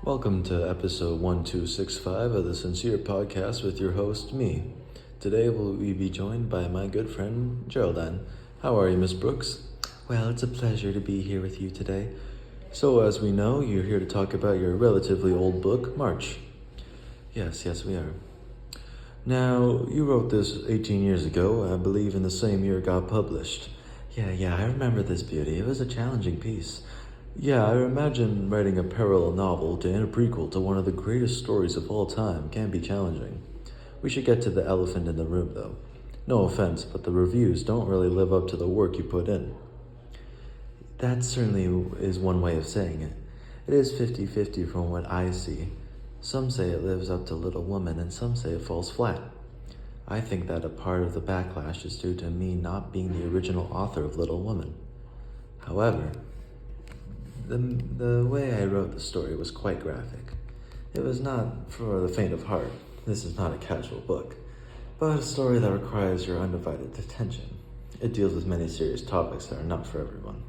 Welcome to episode 1265 of the Sincere Podcast with your host, me. Today we'll be joined by my good friend, Geraldine. How are you, Miss Brooks? Well, it's a pleasure to be here with you today. So, as we know, you're here to talk about your relatively old book, March. Yes, we are. Now, you wrote this 18 years ago, I believe in the same year it got published. Yeah, I remember this beauty. It was a challenging piece. Yeah, I imagine writing a parallel novel and a prequel to one of the greatest stories of all time can be challenging. We should get to the elephant in the room, though. No offense, but the reviews don't really live up to the work you put in. That certainly is one way of saying it. It is 50-50 from what I see. Some say it lives up to Little Woman, and some say it falls flat. I think that a part of the backlash is due to me not being the original author of Little Woman. However, the way I wrote the story was quite graphic. It was not for the faint of heart. This is not a casual book, but a story that requires your undivided attention. It deals with many serious topics that are not for everyone.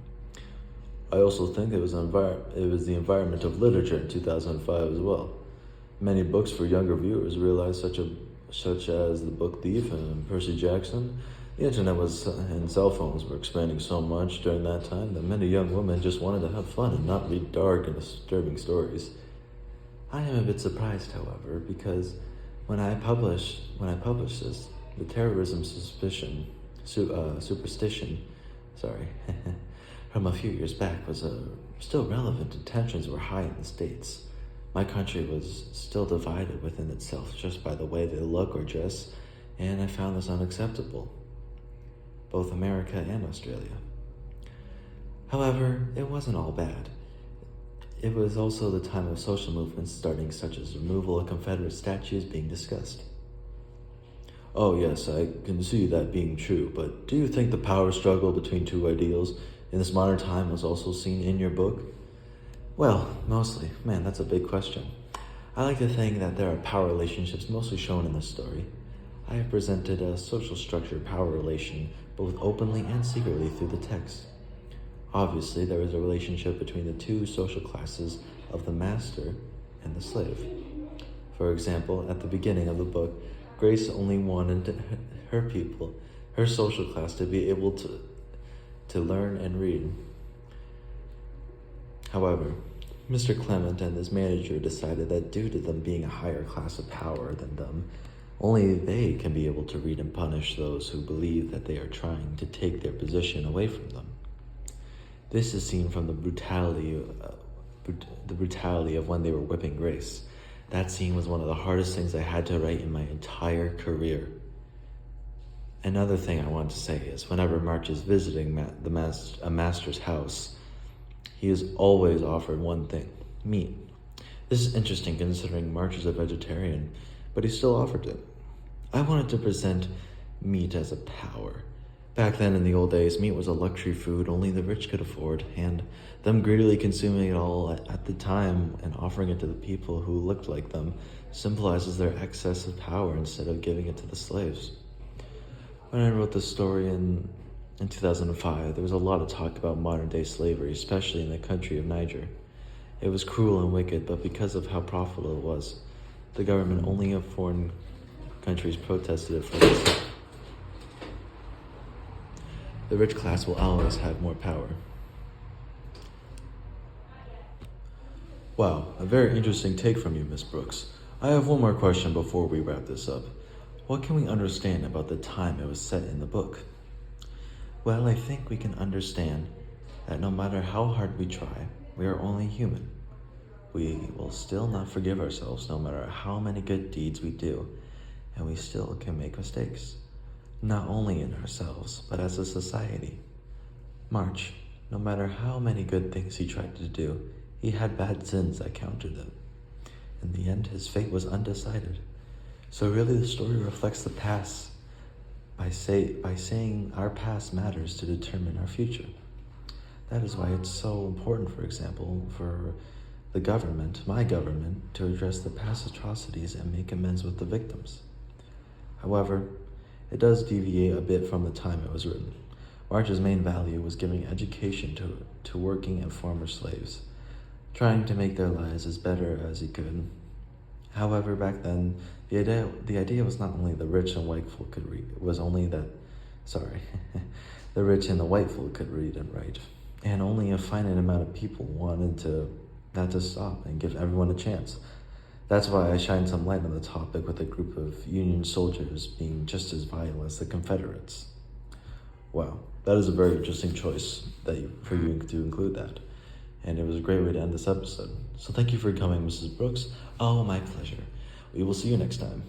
I also think it was the environment of literature in 2005 as well. Many books for younger viewers realized such as The Book Thief and Percy Jackson. The internet and cell phones were expanding so much during that time that many young women just wanted to have fun and not read dark and disturbing stories. I am a bit surprised, however, because when I published this, the terrorism superstition, from a few years back was still relevant and tensions were high in the States. My country was still divided within itself just by the way they look or dress, and I found this unacceptable. Both America and Australia. However, it wasn't all bad. It was also the time of social movements starting, such as removal of Confederate statues being discussed. Oh yes, I can see that being true, but do you think the power struggle between two ideals in this modern time was also seen in your book? Well, mostly. Man, that's a big question. I like to think that there are power relationships mostly shown in this story. I have presented a social structure power relation both openly and secretly through the text. Obviously, there is a relationship between the two social classes of the master and the slave. For example, at the beginning of the book, Grace only wanted her social class, to be able to learn and read. However, Mr. Clement and his manager decided that due to them being a higher class of power than them, only they can be able to read and punish those who believe that they are trying to take their position away from them. This is seen from the brutality of when they were whipping Grace. That scene was one of the hardest things I had to write in my entire career. Another thing I want to say is whenever March is visiting a master's house, he is always offered one thing: meat. This is interesting considering March is a vegetarian, but he still offered it. I wanted to present meat as a power. Back then in the old days, meat was a luxury food only the rich could afford, and them greedily consuming it all at the time and offering it to the people who looked like them symbolizes their excess of power instead of giving it to the slaves. When I wrote this story in 2005, there was a lot of talk about modern-day slavery, especially in the country of Niger. It was cruel and wicked, but because of how profitable it was, the government only of foreign countries protested it for this. The rich class will always have more power. Wow, a very interesting take from you, Miss Brooks. I have one more question before we wrap this up. What can we understand about the time it was set in the book? Well, I think we can understand that no matter how hard we try, we are only human. We will still not forgive ourselves no matter how many good deeds we do, and we still can make mistakes, not only in ourselves, but as a society. March, no matter how many good things he tried to do, he had bad sins that countered them. In the end, his fate was undecided. So really the story reflects the past by saying our past matters to determine our future. That is why it's so important, for example, for the government, my government, to address the past atrocities and make amends with the victims. However, it does deviate a bit from the time it was written. March's main value was giving education to working and former slaves, trying to make their lives as better as he could. However, back then, the idea was not only the rich and white folk could read, it was only that, sorry, the rich and the white folk could read and write. And only a finite amount of people wanted that to stop and give everyone a chance. That's why I shine some light on the topic with a group of Union soldiers being just as vile as the Confederates. Wow, that is a very interesting choice for you to include that. And it was a great way to end this episode. So thank you for coming, Mrs. Brooks. Oh, my pleasure. We will see you next time.